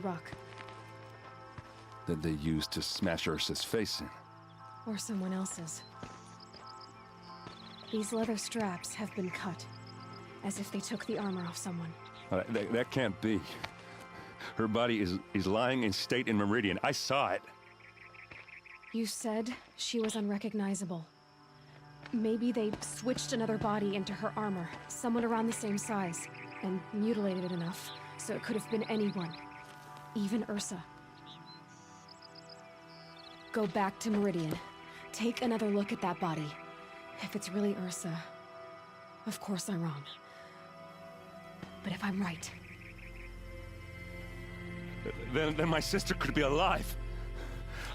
rock. That they used to smash Ursa's face in. Or someone else's. These leather straps have been cut, as if they took the armor off someone. That can't be. Her body is lying in state in Meridian. I saw it. You said she was unrecognizable. Maybe they switched another body into her armor, someone around the same size, and mutilated it enough, so it could have been anyone. Even Ursa. Go back to Meridian. Take another look at that body. If it's really Ursa, of course I'm wrong. But if I'm right... Then my sister could be alive.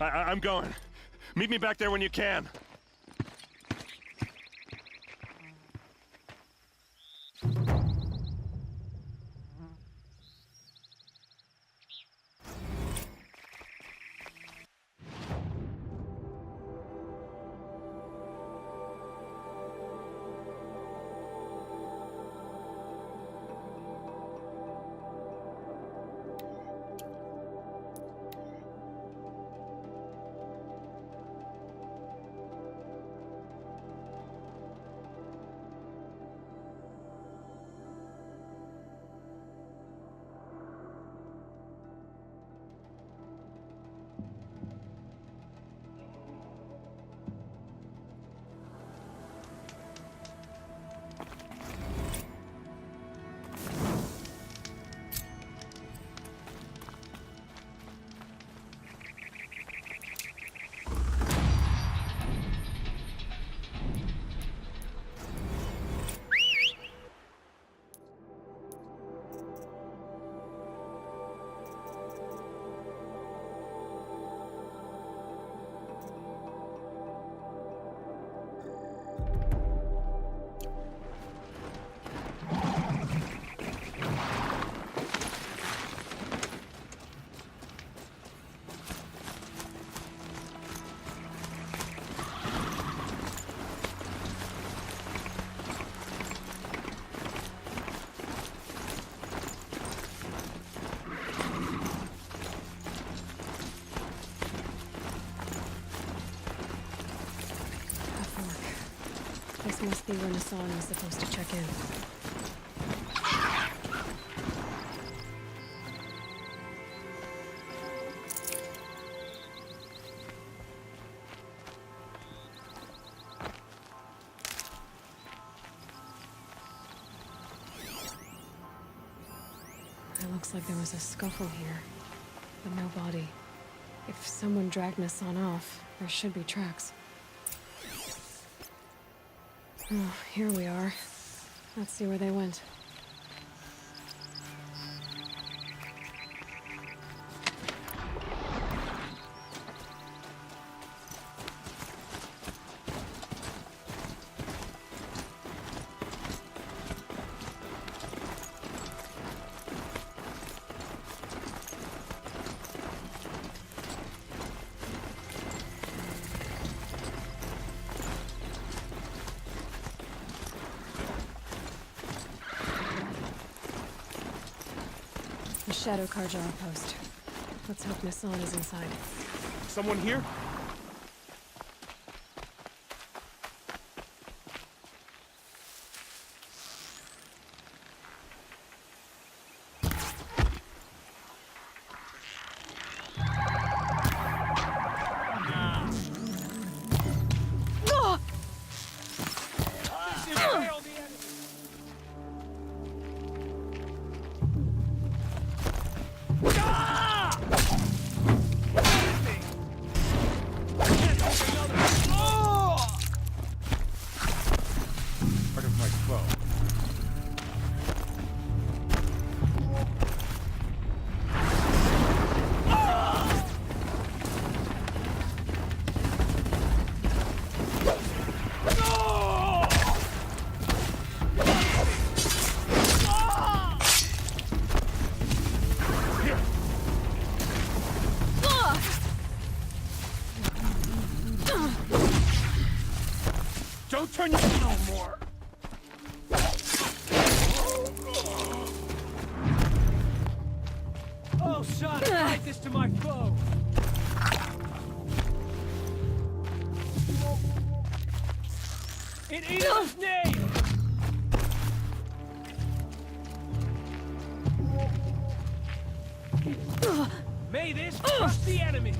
I'm going. Meet me back there when you can. This must be when Hassan was supposed to check in. It looks like there was a scuffle here, but no body. If someone dragged Hassan off, there should be tracks. Oh, here we are. Let's see where they went. The Shadow Karja outpost. Let's hope Nassan is inside. Someone here? Don't turn your no more. Oh, shot. not hide this to my foe. In Eden's name! May this crush the enemy!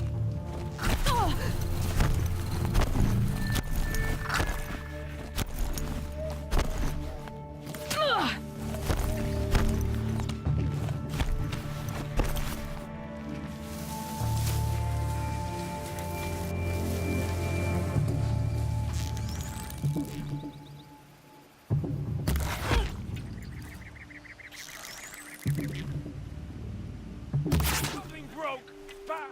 Something broke! Back!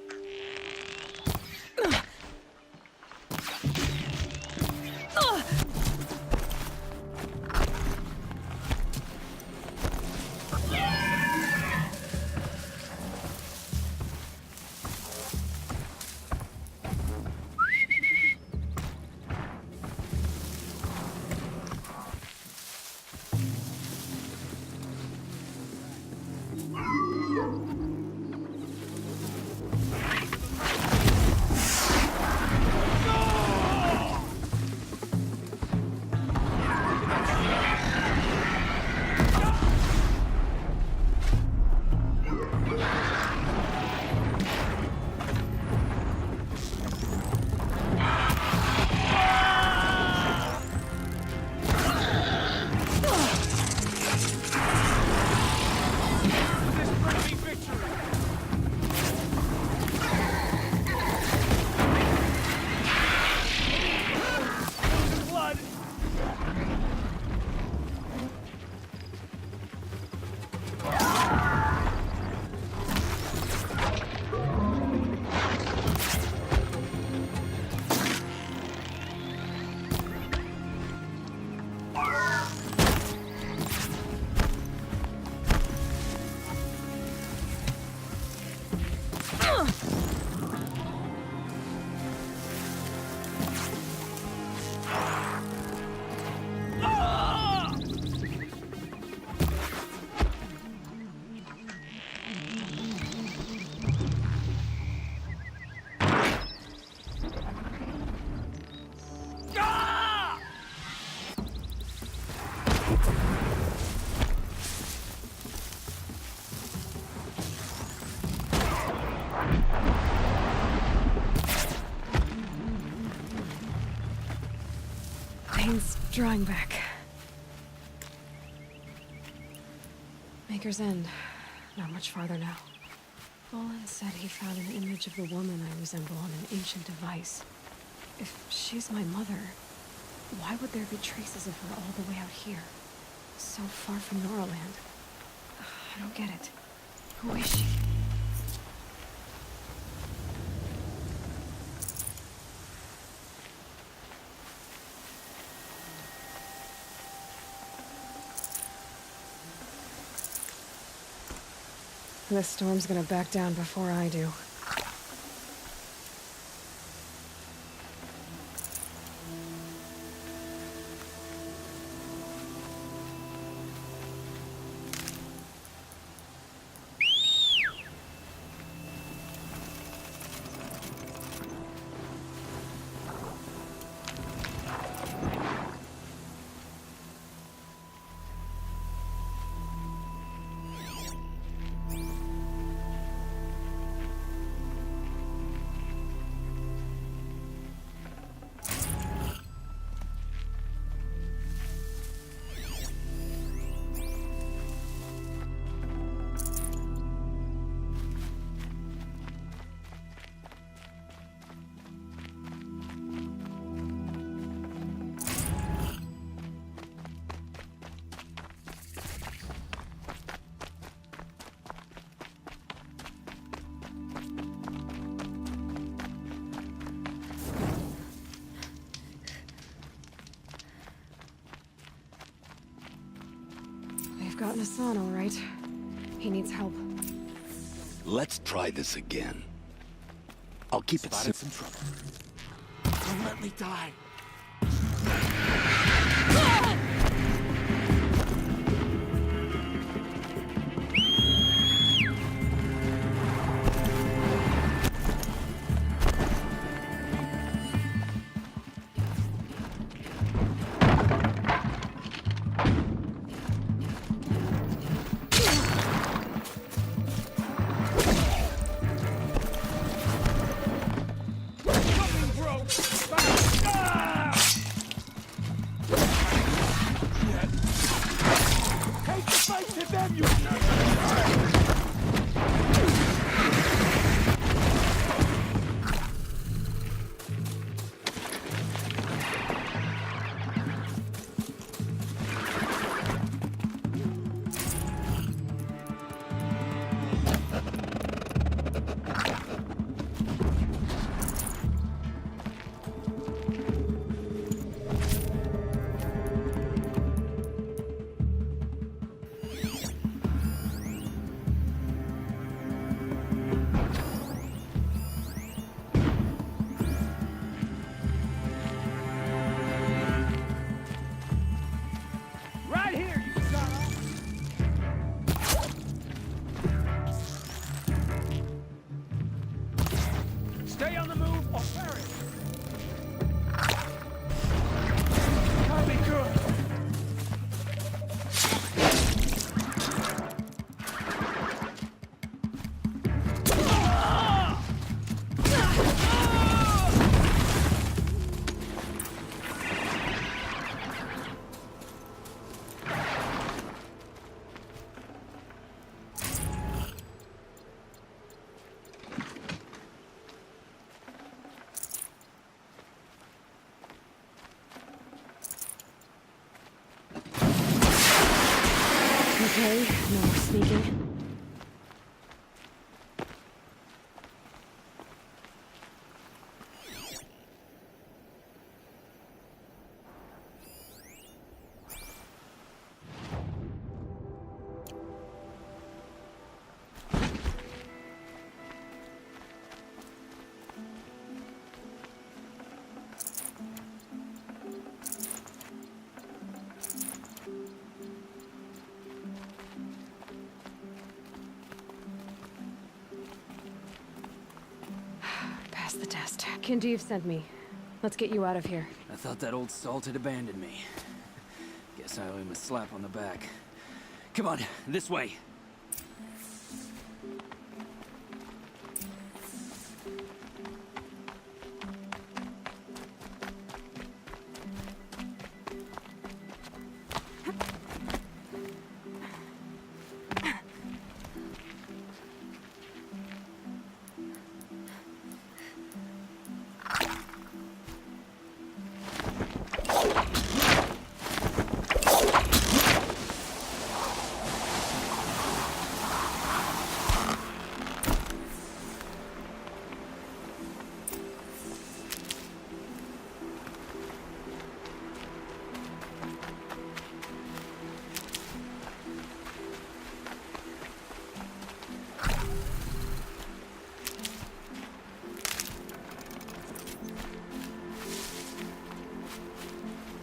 Pain's drawing back. Maker's End. Not much farther now. Olin said he found an image of the woman I resemble on an ancient device. If she's my mother, why would there be traces of her all the way out here? So far from Noraland. I don't get it. Who is she? This storm's gonna back down before I do. We've gotten Hassan, all right. He needs help. Let's try this again. I'll keep it Spotted simple. some trouble. Don't let me die. Oh, Barry! Can't be good! Okay, no more sneaking. Pass the test. Kindeev sent me. Let's get you out of here. I thought that old salt had abandoned me. Guess I owe him a slap on the back. Come on, this way.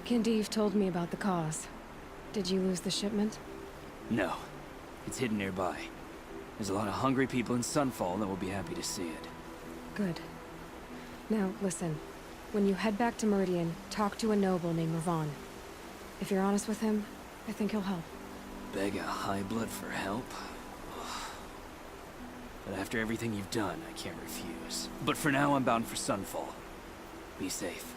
Kindeev told me about the cause. Did you lose the shipment? No. It's hidden nearby. There's a lot of hungry people in Sunfall that will be happy to see it. Good. Now, listen. When you head back to Meridian, talk to a noble named Ravon. If you're honest with him, I think he'll help. Beg a high blood for help? But after everything you've done, I can't refuse. But for now, I'm bound for Sunfall. Be safe.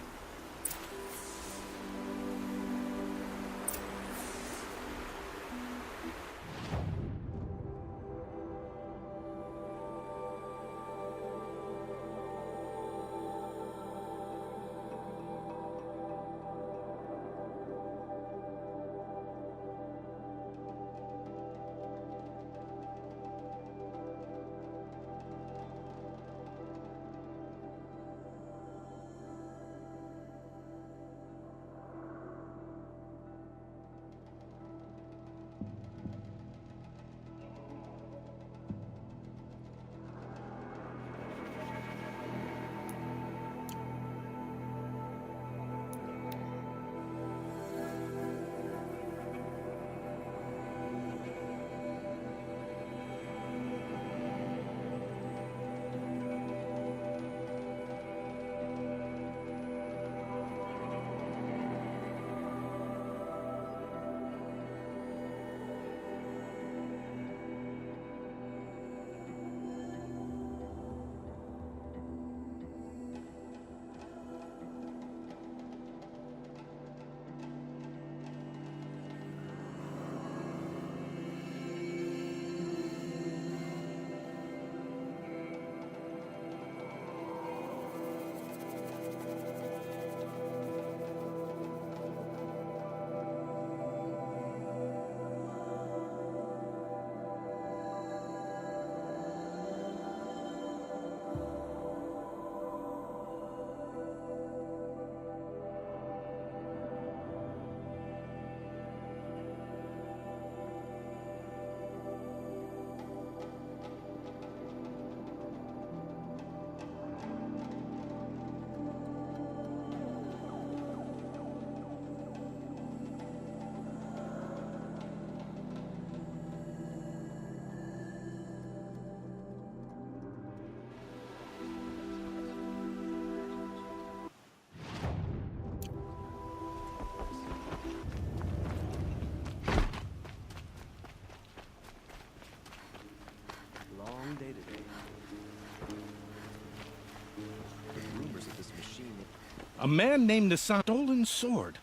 A man named the Stolen Sword.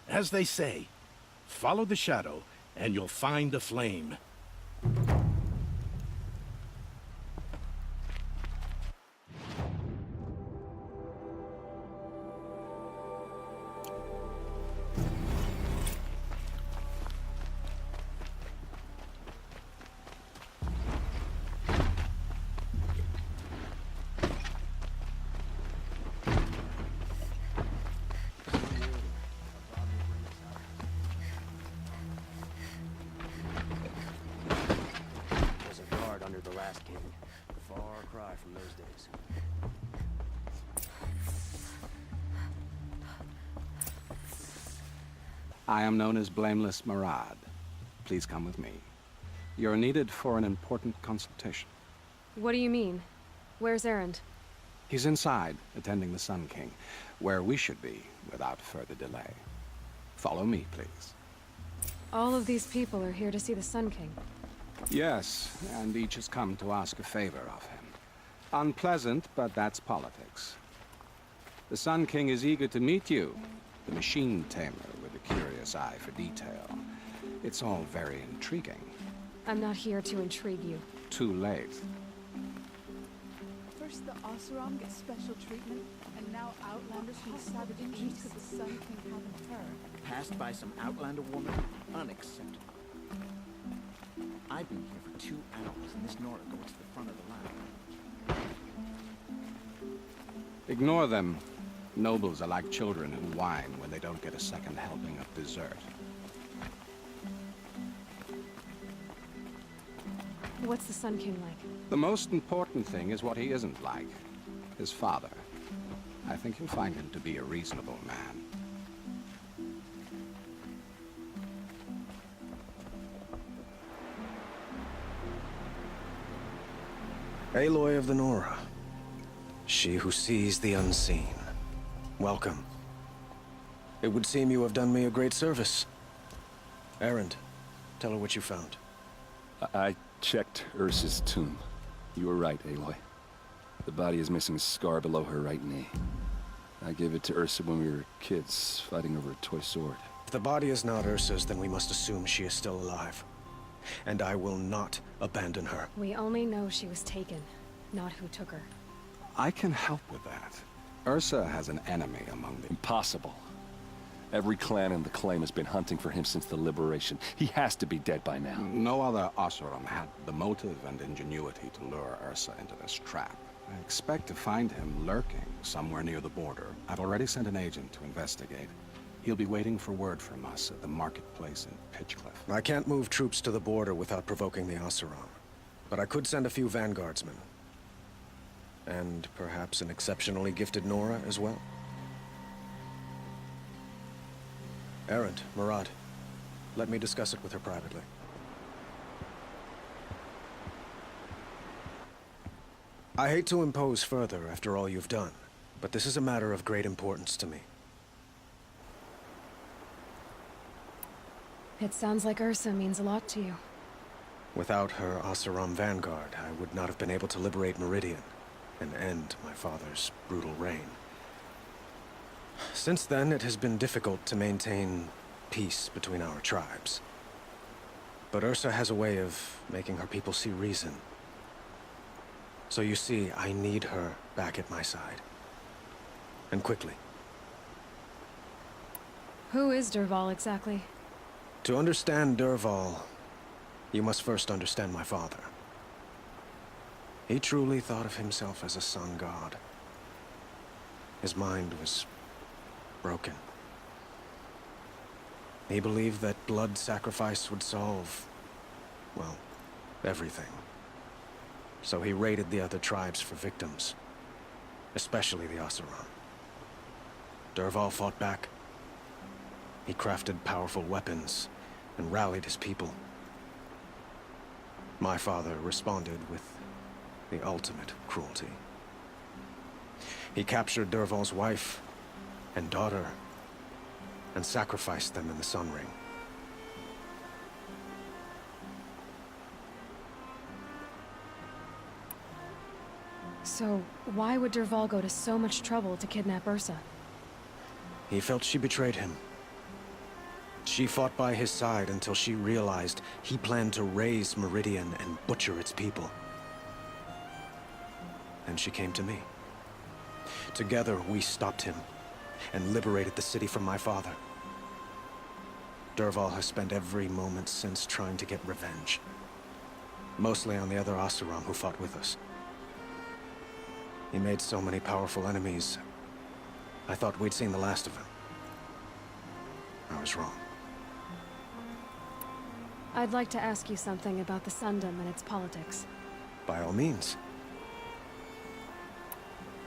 As they say, follow the shadow, and you'll find the flame. From those days. I am known as Blameless Murad. Please come with me. You're needed for an important consultation. What do you mean? Where's Erend? He's inside, attending the Sun King, where we should be without further delay. Follow me, please. All of these people are here to see the Sun King. Yes, and each has come to ask a favor of him. Unpleasant, but that's politics. The Sun King is eager to meet you, the machine tamer with a curious eye for detail. It's all very intriguing. I'm not here to intrigue you. Too late. First the Oseram get special treatment, and now Outlanders from the savage east of the Sun King haven't her. Passed by some Outlander woman? Unacceptable. I've been here for 2 hours, and this Nora goes to the front of the line. Ignore them. Nobles are like children who whine when they don't get a second helping of dessert. What's the Sun King like? The most important thing is what he isn't like. His father. I think you'll find him to be a reasonable man. Eloi of the Nora. She who sees the unseen. Welcome. It would seem you have done me a great service. Erend, tell her what you found. I checked Ursa's tomb. You were right, Aloy. The body is missing a scar below her right knee. I gave it to Ursa when we were kids, fighting over a toy sword. If the body is not Ursa's, then we must assume she is still alive. And I will not abandon her. We only know she was taken, not who took her. I can help with that. Ursa has an enemy among the... Impossible. Every clan in the claim has been hunting for him since the liberation. He has to be dead by now. No other Oseram had the motive and ingenuity to lure Ursa into this trap. I expect to find him lurking somewhere near the border. I've already sent an agent to investigate. He'll be waiting for word from us at the marketplace in Pitchcliff. I can't move troops to the border without provoking the Oseram. But I could send a few vanguardsmen. And perhaps an exceptionally gifted Nora as well. Erend, Murad, let me discuss it with her privately. I hate to impose further after all you've done, but this is a matter of great importance to me. It sounds like Ursa means a lot to you. Without her Oseram vanguard, I would not have been able to liberate Meridian and end my father's brutal reign. Since then, it has been difficult to maintain peace between our tribes. But Ursa has a way of making her people see reason. So you see, I need her back at my side. And quickly. Who is Dervahl exactly? To understand Dervahl, you must first understand my father. He truly thought of himself as a sun god. His mind was broken. He believed that blood sacrifice would solve, well, everything. So he raided the other tribes for victims, especially the Oseram. Dervahl fought back. He crafted powerful weapons and rallied his people. My father responded with the ultimate cruelty. He captured Dervahl's wife and daughter and sacrificed them in the Sun Ring. So, why would Dervahl go to so much trouble to kidnap Ursa? He felt she betrayed him. She fought by his side until she realized he planned to raise Meridian and butcher its people. And she came to me. Together, we stopped him and liberated the city from my father. Dervahl has spent every moment since trying to get revenge. Mostly on the other Oseram who fought with us. He made so many powerful enemies, I thought we'd seen the last of him. I was wrong. I'd like to ask you something about the Sundom and its politics. By all means.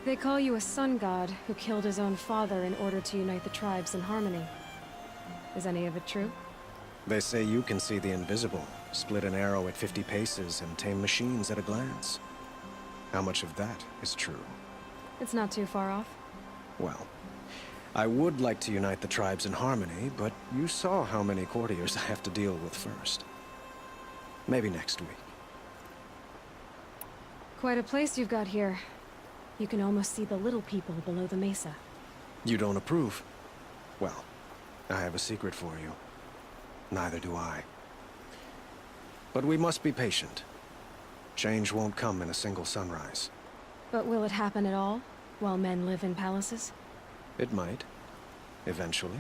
They call you a sun god who killed his own father in order to unite the tribes in harmony. Is any of it true? They say you can see the invisible, split an arrow at 50 paces, and tame machines at a glance. How much of that is true? It's not too far off. Well, I would like to unite the tribes in harmony, but you saw how many courtiers I have to deal with first. Maybe next week. Quite a place you've got here. You can almost see the little people below the mesa. You don't approve? Well, I have a secret for you. Neither do I. But we must be patient. Change won't come in a single sunrise. But will it happen at all, while men live in palaces? It might. Eventually.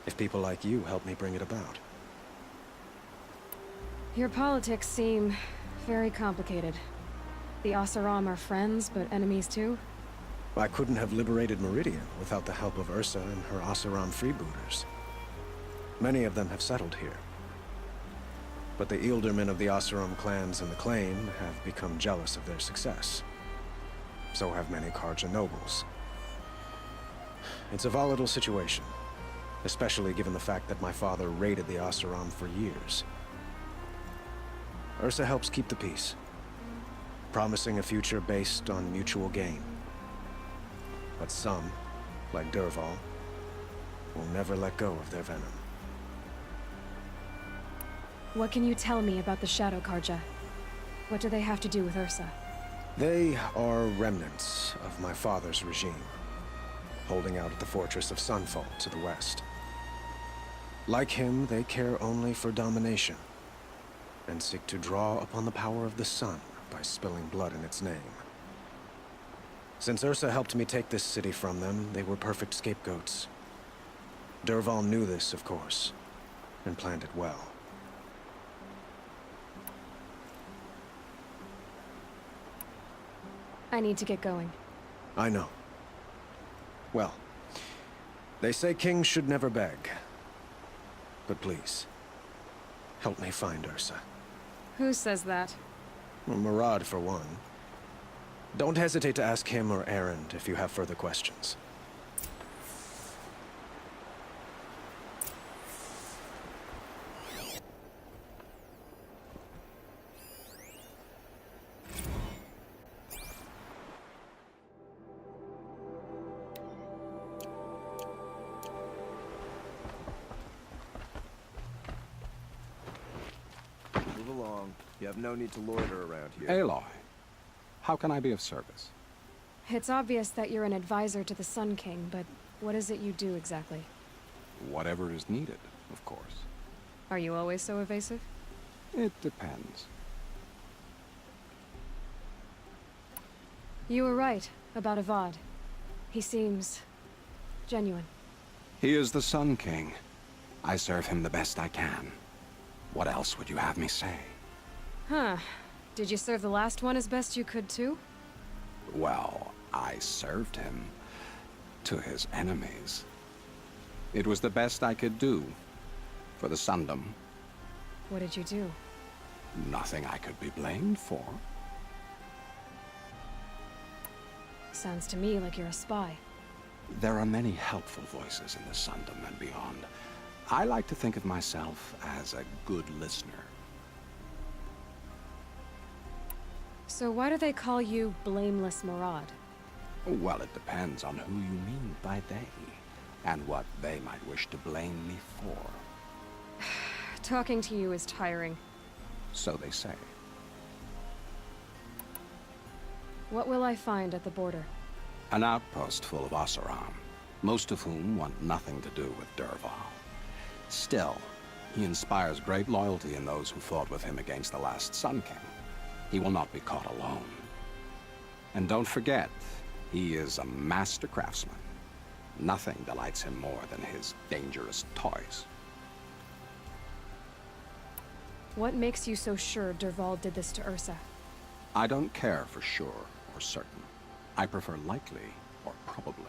If people like you help me bring it about. Your politics seem very complicated. The Oseram are friends, but enemies too? I couldn't have liberated Meridian without the help of Ursa and her Oseram freebooters. Many of them have settled here. But the Ealdormen of the Oseram clans in the Claim have become jealous of their success. So have many Karja nobles. It's a volatile situation, especially given the fact that my father raided the Oseram for years. Ursa helps keep the peace, promising a future based on mutual gain. But some, like Dervahl, will never let go of their venom. What can you tell me about the Shadow Karja? What do they have to do with Ursa? They are remnants of my father's regime, holding out at the fortress of Sunfall to the west. Like him, they care only for domination, and seek to draw upon the power of the sun by spilling blood in its name. Since Ursa helped me take this city from them, they were perfect scapegoats. Dervahl knew this, of course, and planned it well. I need to get going. I know. Well, they say kings should never beg. But please, help me find Ursa. Who says that? Well, Murad, for one. Don't hesitate to ask him or Erend if you have further questions. Move along. You have no need to loiter around here. Aloy, how can I be of service? It's obvious that you're an advisor to the Sun King, but what is it you do exactly? Whatever is needed, of course. Are you always so evasive? It depends. You were right about Avad. He seems genuine. He is the Sun King. I serve him the best I can. What else would you have me say? Huh. Did you serve the last one as best you could too? Well, I served him to his enemies. It was the best I could do for the Sundom. What did you do? Nothing I could be blamed for. Sounds to me like you're a spy. There are many helpful voices in the Sundom and beyond. I like to think of myself as a good listener. So why do they call you Blameless Murad? Well, it depends on who you mean by they, and what they might wish to blame me for. Talking to you is tiring. So they say. What will I find at the border? An outpost full of Oseram. most of whom want nothing to do with Dervahl. Still, he inspires great loyalty in those who fought with him against the last Sun King. He will not be caught alone. And don't forget, he is a master craftsman. Nothing delights him more than his dangerous toys. What makes you so sure Dervahl did this to Ursa? I don't care for sure or certain. I prefer likely or probably.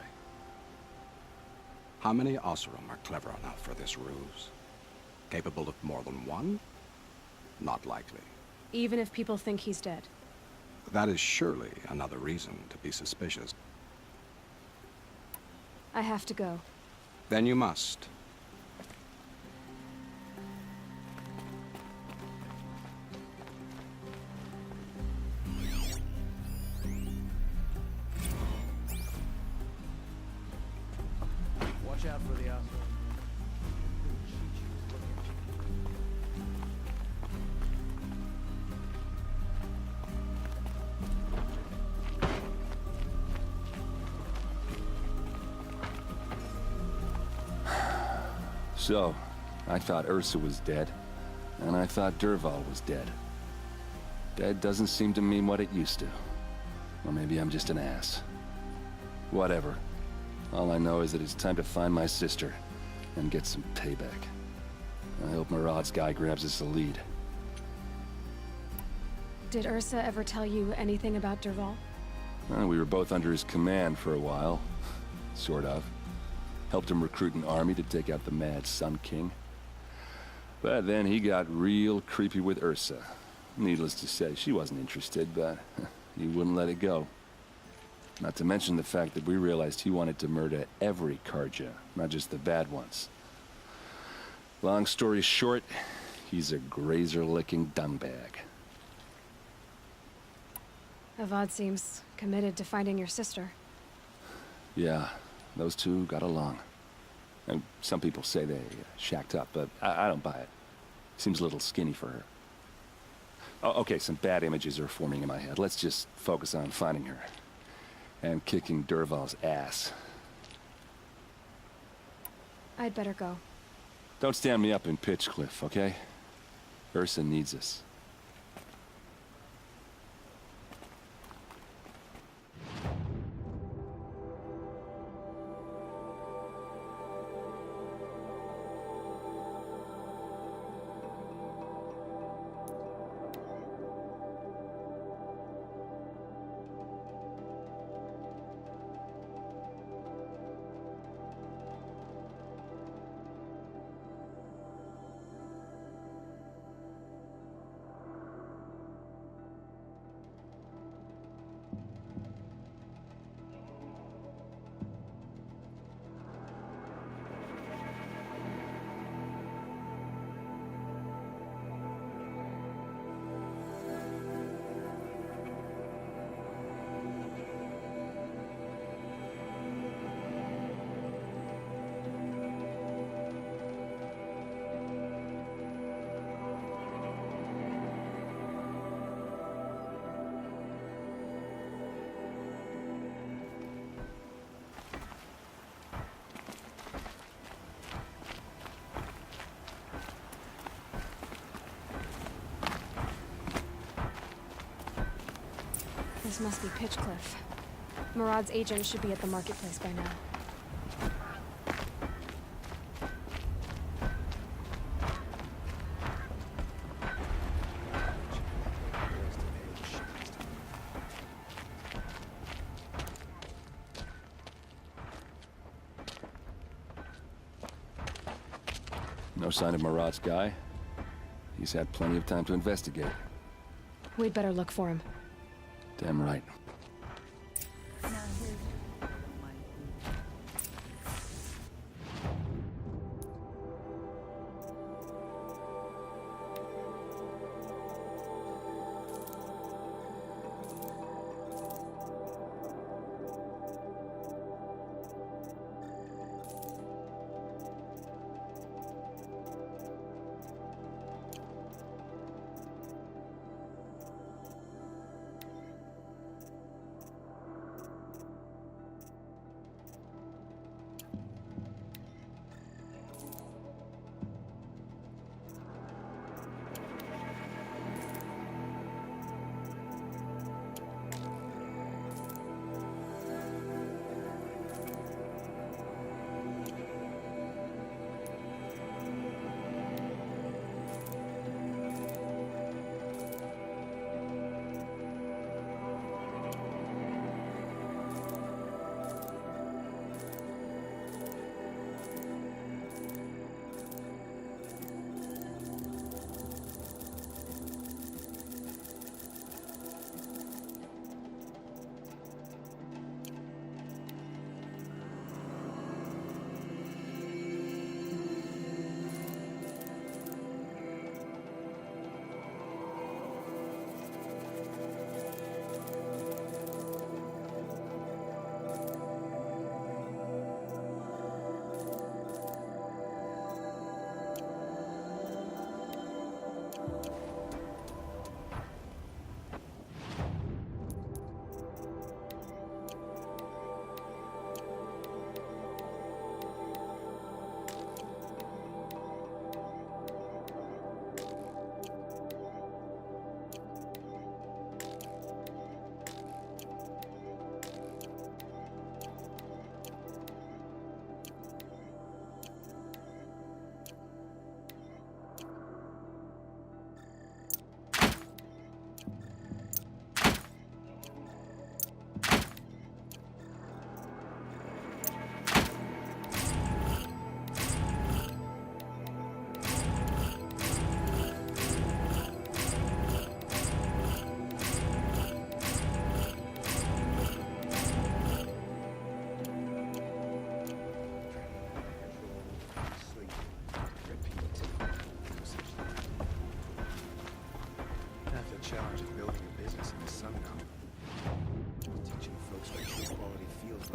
How many Oseram are clever enough for this ruse? Capable of more than one? Not likely. Even if people think he's dead? That is surely another reason to be suspicious. I have to go. Then you must. Watch out for the asshole. So, I thought Ursa was dead, and I thought Dervahl was dead. Dead doesn't seem to mean what it used to. Or maybe I'm just an ass. Whatever. All I know is that it's time to find my sister and get some payback. I hope Murad's guy grabs us a lead. Did Ursa ever tell you anything about Dervahl? We were both under his command for a while. Sort of. Helped him recruit an army to take out the mad Sun King. But then he got real creepy with Ursa. Needless to say, she wasn't interested, but he wouldn't let it go. Not to mention the fact that we realized he wanted to murder every Karja, not just the bad ones. Long story short, he's a grazer-licking dungbag. Avad seems committed to finding your sister. Yeah, those two got along. And some people say they shacked up, but I don't buy it. Seems a little skinny for her. Oh, okay, some bad images are forming in my head. Let's just focus on finding her. And kicking Dervahl's ass. I'd better go. Don't stand me up in Pitchcliff, okay? Ursa needs us. This must be Pitchcliff. Murad's agent should be at the marketplace by now. No sign of Murad's guy. He's had plenty of time to investigate. We'd better look for him. Damn right.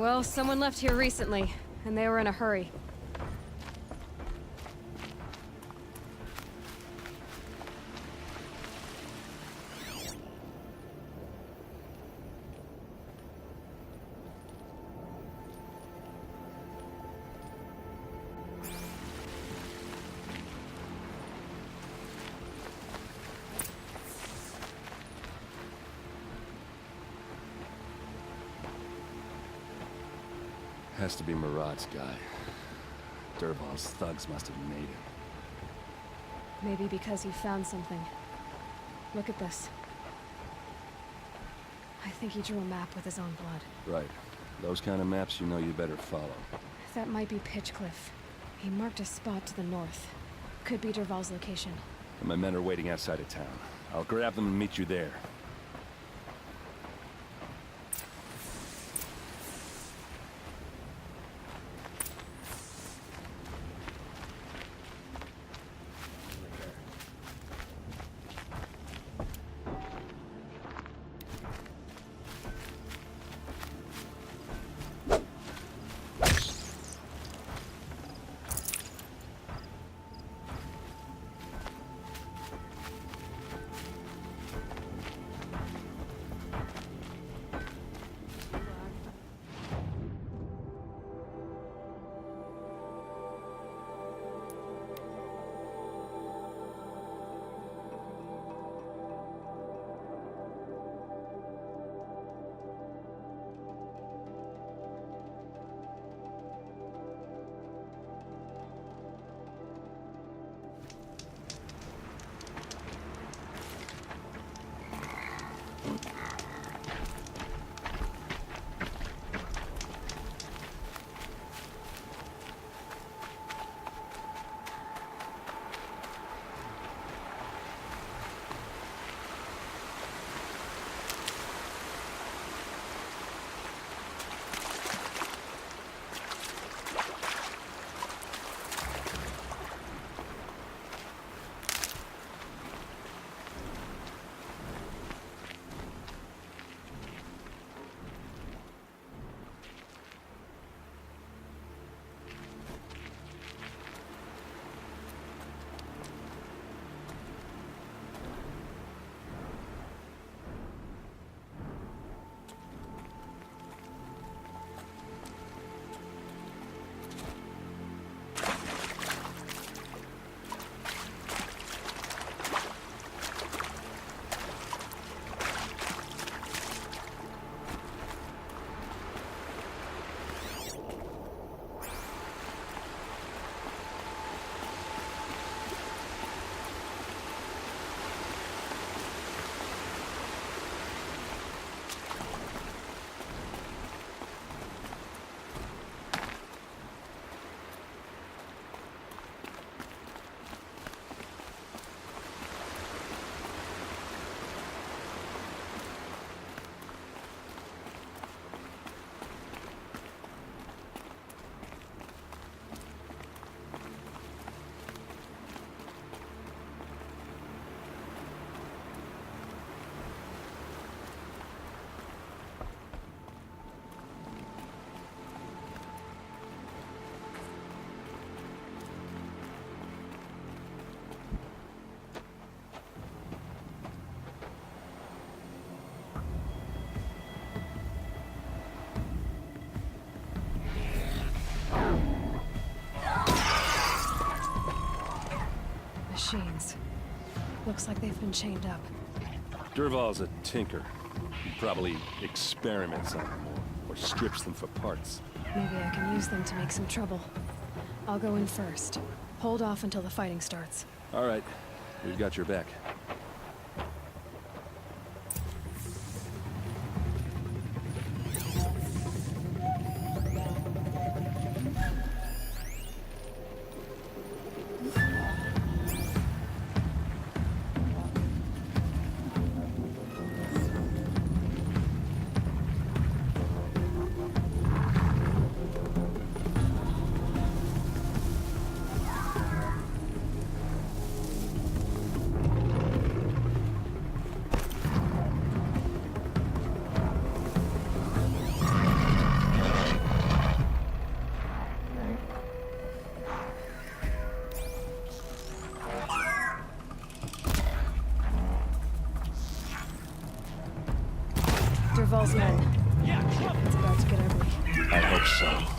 Well, someone left here recently, and they were in a hurry. Has to be Murad's guy. Dervahl's thugs must have made him. Maybe because he found something. Look at this. I think he drew a map with his own blood. Right. Those kind of maps you know you better follow. That might be Pitchcliff. He marked a spot to the north. Could be Dervahl's location. And my men are waiting outside of town. I'll grab them and meet you there. Machines. Looks like they've been chained up. Dervahl's a tinker. He probably experiments on them or strips them for parts. Maybe I can use them to make some trouble. I'll go in first. Hold off until the fighting starts. All right. We've got your back. It's about to get ugly. I hope so.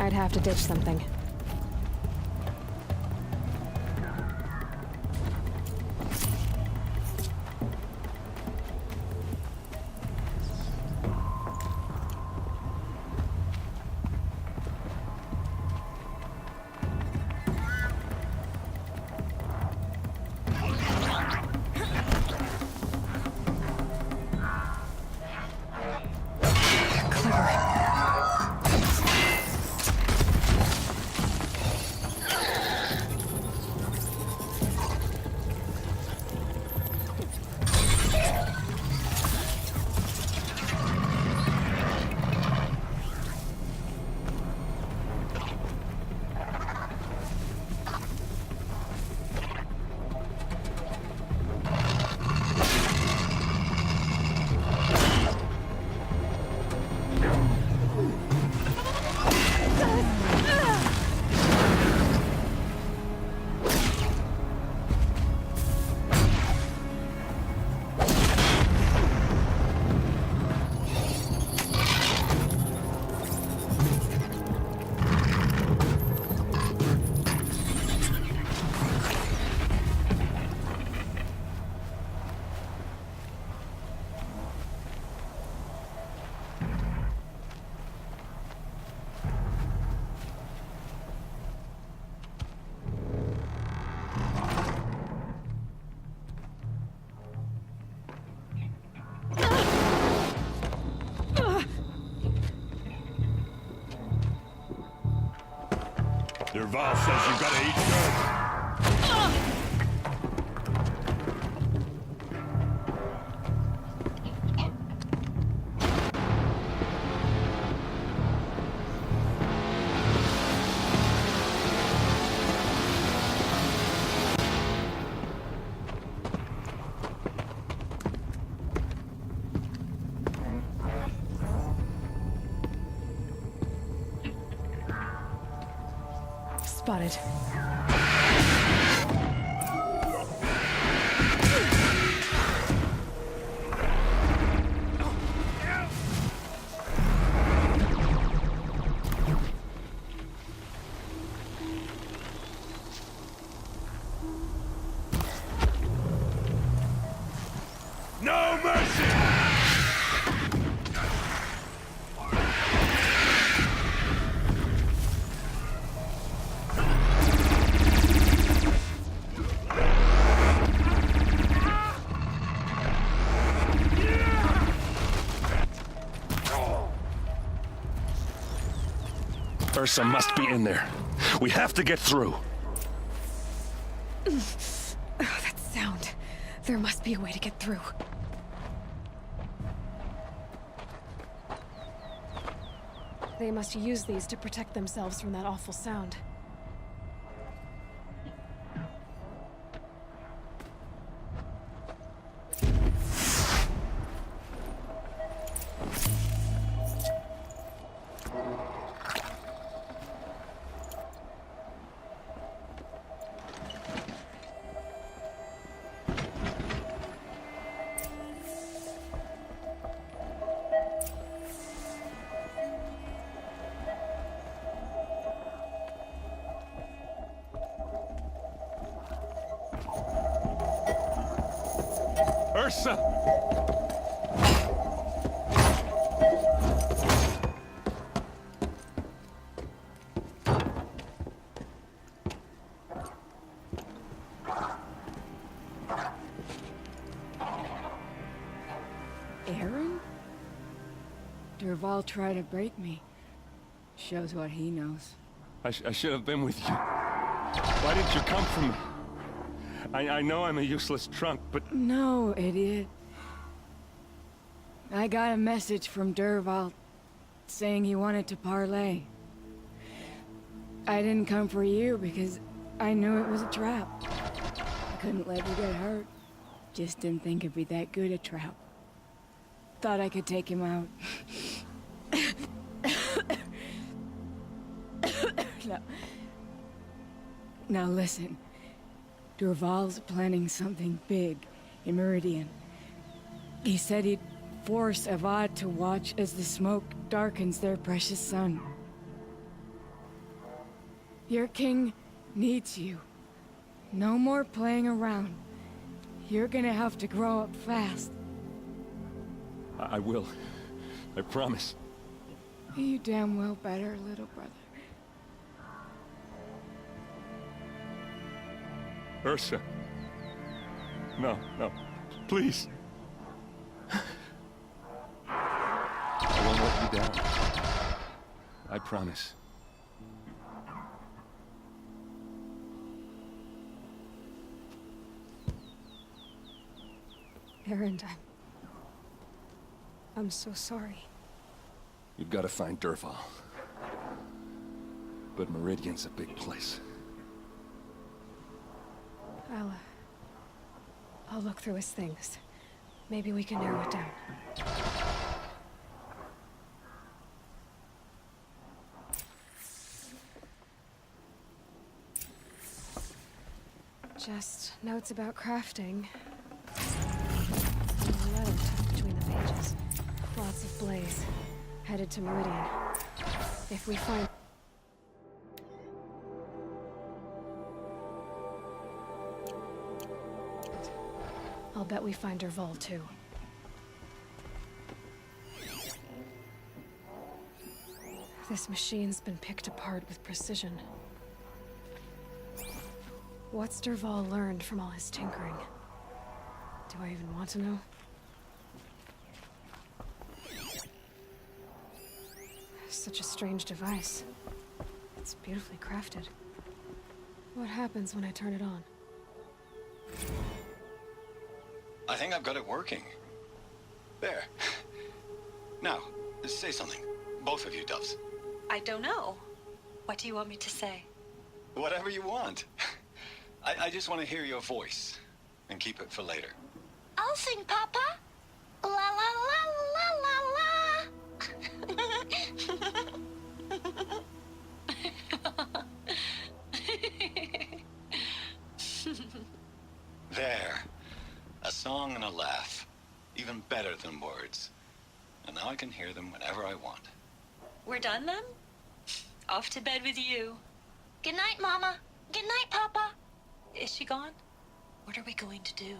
I'd have to ditch something. Derval says you gotta eat good. Spotted. No mercy! Ursa must be in there. We have to get through. Oh, that sound. There must be a way to get through. They must use these to protect themselves from that awful sound. Ursa! Aaron? Derval tried to break me. Shows what he knows. I should have been with you. Why didn't you come for me? I know I'm a useless trunk, but... No, idiot. I got a message from Derval saying he wanted to parlay. I didn't come for you because I knew it was a trap. I couldn't let you get hurt. Just didn't think it'd be that good a trap. Thought I could take him out. Now listen. Derval's planning something big in Meridian. He said he'd force Avad to watch as the smoke darkens their precious sun. Your king needs you. No more playing around. You're gonna have to grow up fast. I will. I promise. You damn well better, little brother. Ursa. No, no. Please. I won't let you down. I promise. Aaron, I'm so sorry. You've got to find Derval. But Meridian's a big place. I'll look through his things. Maybe we can narrow it down. Just notes about crafting. A letter tucked between the pages. Lots of blaze. Headed to Meridian. If we find... I'll bet we find Derval too. This machine's been picked apart with precision. What's Derval learned from all his tinkering? Do I even want to know? Such a strange device. It's beautifully crafted. What happens when I turn it on? I think I've got it working. There. Now, say something. Both of you, doves. I don't know. What do you want me to say? Whatever you want. I just want to hear your voice. And keep it for later. I'll sing, Papa. La la la la la There. A song and a laugh. Even better than words. And now I can hear them whenever I want. We're done then? Off to bed with you. Good night, Mama. Good night, Papa. Is she gone? What are we going to do?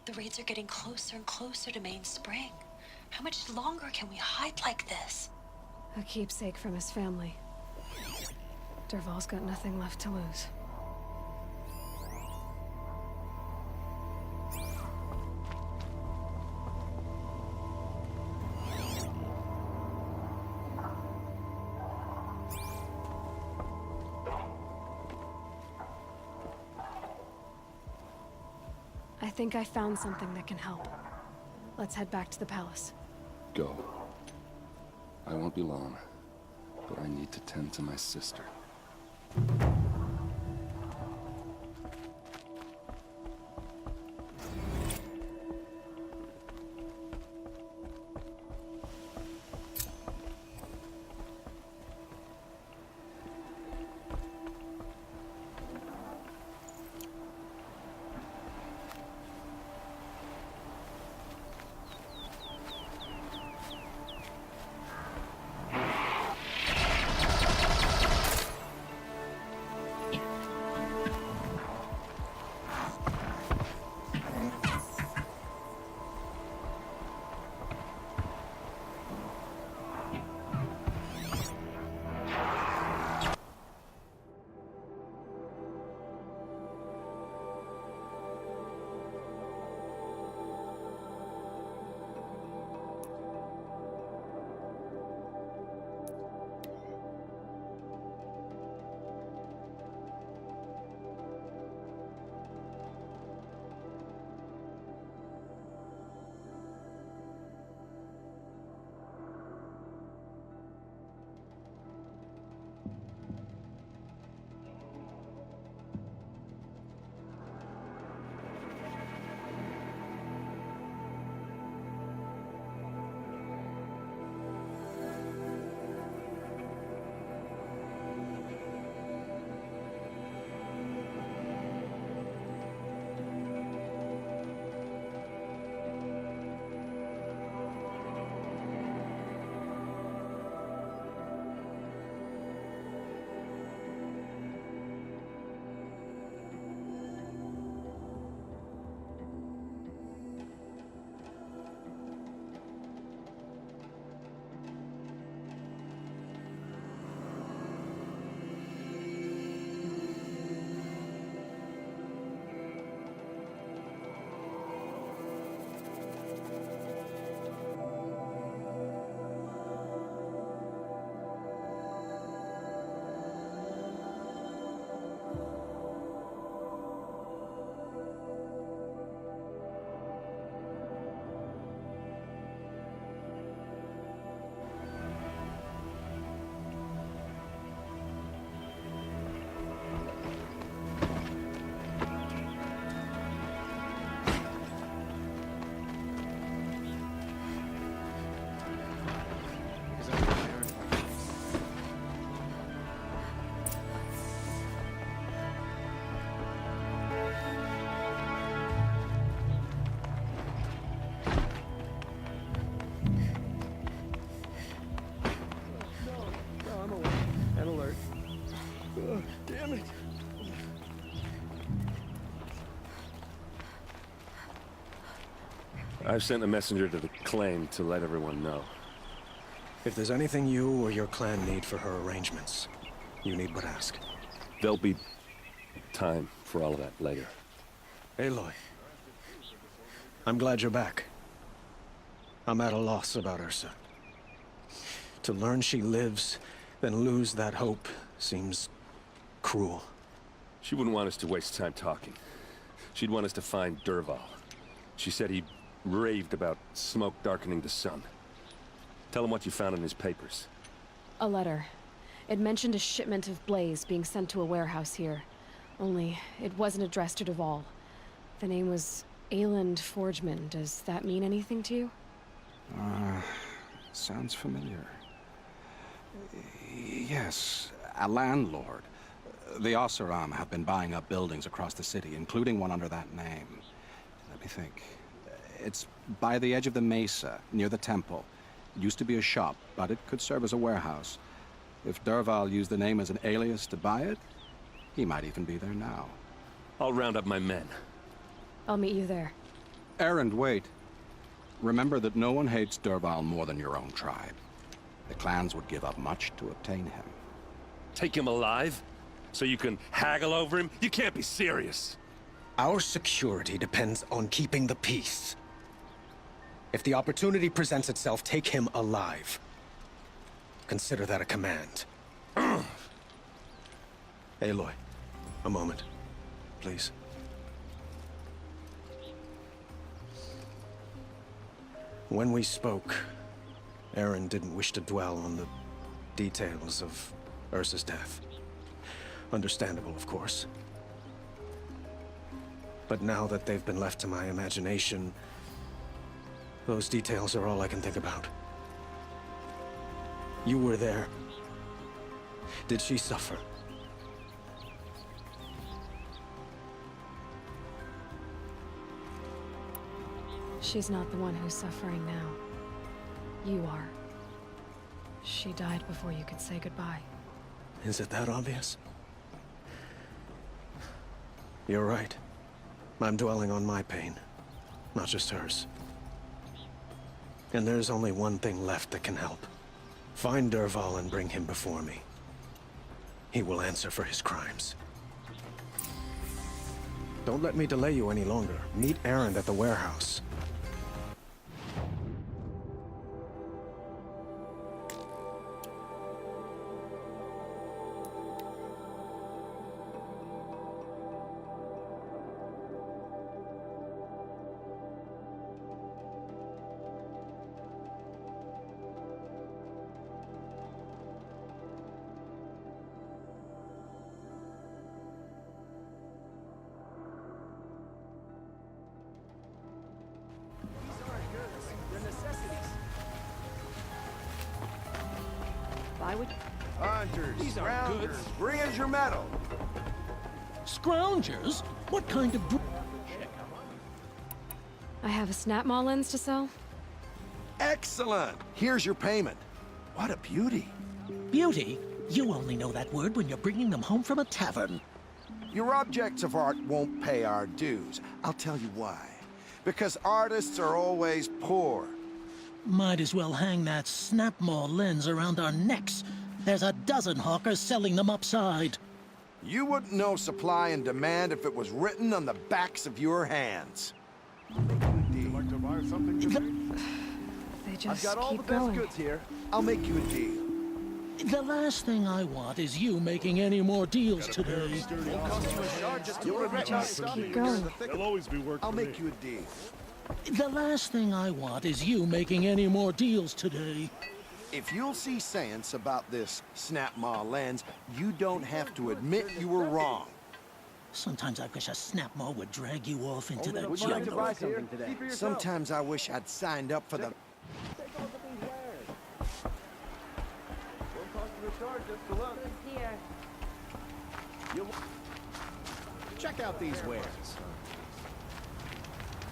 The raids are getting closer and closer to Main Spring. How much longer can we hide like this? A keepsake from his family. Dervahl's got nothing left to lose. I think I found something that can help. Let's head back to the palace. Go. I won't be long, but I need to tend to my sister. Damn it! I've sent a messenger to the claim to let everyone know. If there's anything you or your clan need for her arrangements, you need but ask. There'll be time for all of that later. Eloi, I'm glad you're back. I'm at a loss about Ursa. To learn she lives, then lose that hope seems cruel. She wouldn't want us to waste time talking. She'd want us to find Dervahl. She said he raved about smoke darkening the sun. Tell him what you found in his papers. A letter. It mentioned a shipment of blaze being sent to a warehouse here. Only, it wasn't addressed to Dervahl. The name was Ayland Forgeman. Does that mean anything to you? Sounds familiar. Yes, a landlord. The Oseram have been buying up buildings across the city, including one under that name. Let me think. It's by the edge of the mesa, near the temple. It used to be a shop, but it could serve as a warehouse. If Dervahl used the name as an alias to buy it, he might even be there now. I'll round up my men. I'll meet you there. Erend, wait. Remember that no one hates Dervahl more than your own tribe. The clans would give up much to obtain him. Take him alive? So you can haggle over him? You can't be serious. Our security depends on keeping the peace. If the opportunity presents itself, take him alive. Consider that a command. Aloy, a moment, please. When we spoke, Erend didn't wish to dwell on the details of Ursa's death. Understandable, of course. But now that they've been left to my imagination, those details are all I can think about. You were there. Did she suffer? She's not the one who's suffering now. You are. She died before you could say goodbye. Is it that obvious? You're right. I'm dwelling on my pain, not just hers. And there's only one thing left that can help. Find Dervahl and bring him before me. He will answer for his crimes. Don't let me delay you any longer. Meet Erend at the warehouse. Hunters, scroungers, bring us your metal. Scroungers? What kind of... I have a snap maw lens to sell. Excellent. Here's your payment. What a beauty. Beauty? You only know that word when you're bringing them home from a tavern. Your objects of art won't pay our dues. I'll tell you why. Because artists are always poor. Might as well hang that snap maw lens around our necks. There's a dozen hawkers selling them upside. You wouldn't know supply and demand if it was written on the backs of your hands. Would you like to buy something today? They just I've got all the keep best going. goods here. I'll make you a deal. The last thing I want is you making any more deals today. Just keep going. They'll always be working. I'll make you a deal. The last thing I want is you making any more deals today. If you'll see sense about this snap maw lens, you don't have to admit you were wrong. Sometimes I wish a snap maw would drag you off into the Would you like to jungle. buy something today? Sometimes I wish I'd signed up for the... Check out these wares.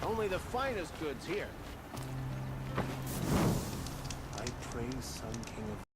Only the finest goods here. I praise Sun King of...